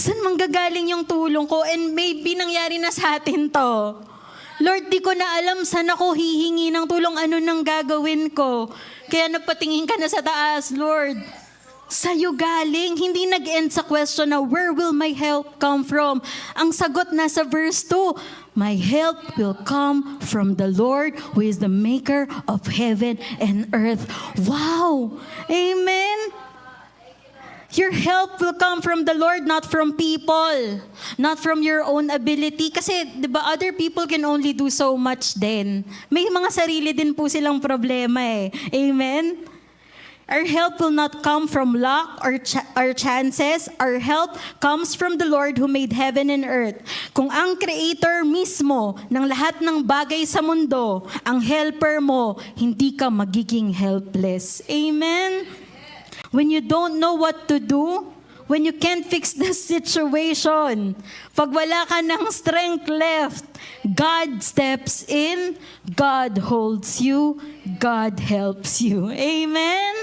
Saan manggagaling yung tulong ko? And maybe nangyari na sa atin to. Lord, di ko na alam saan ako hihingi ng tulong, ano nang gagawin ko. Kaya napatingin ka na sa taas, Lord. Sa'yo galing, hindi nag-end sa question na where will my help come from? Ang sagot nasa verse 2, my help will come from the Lord who is the maker of heaven and earth. Wow! Amen! Your help will come from the Lord, not from people. Not from your own ability. Kasi, di ba, other people can only do so much din. May mga sarili din po silang problema eh. Amen? Our help will not come from luck or chances. Our help comes from the Lord who made heaven and earth. Kung ang Creator mismo ng lahat ng bagay sa mundo, ang helper mo, hindi ka magiging helpless. Amen? When you don't know what to do, when you can't fix the situation, pag wala ka ng strength left, God steps in, God holds you, God helps you. Amen?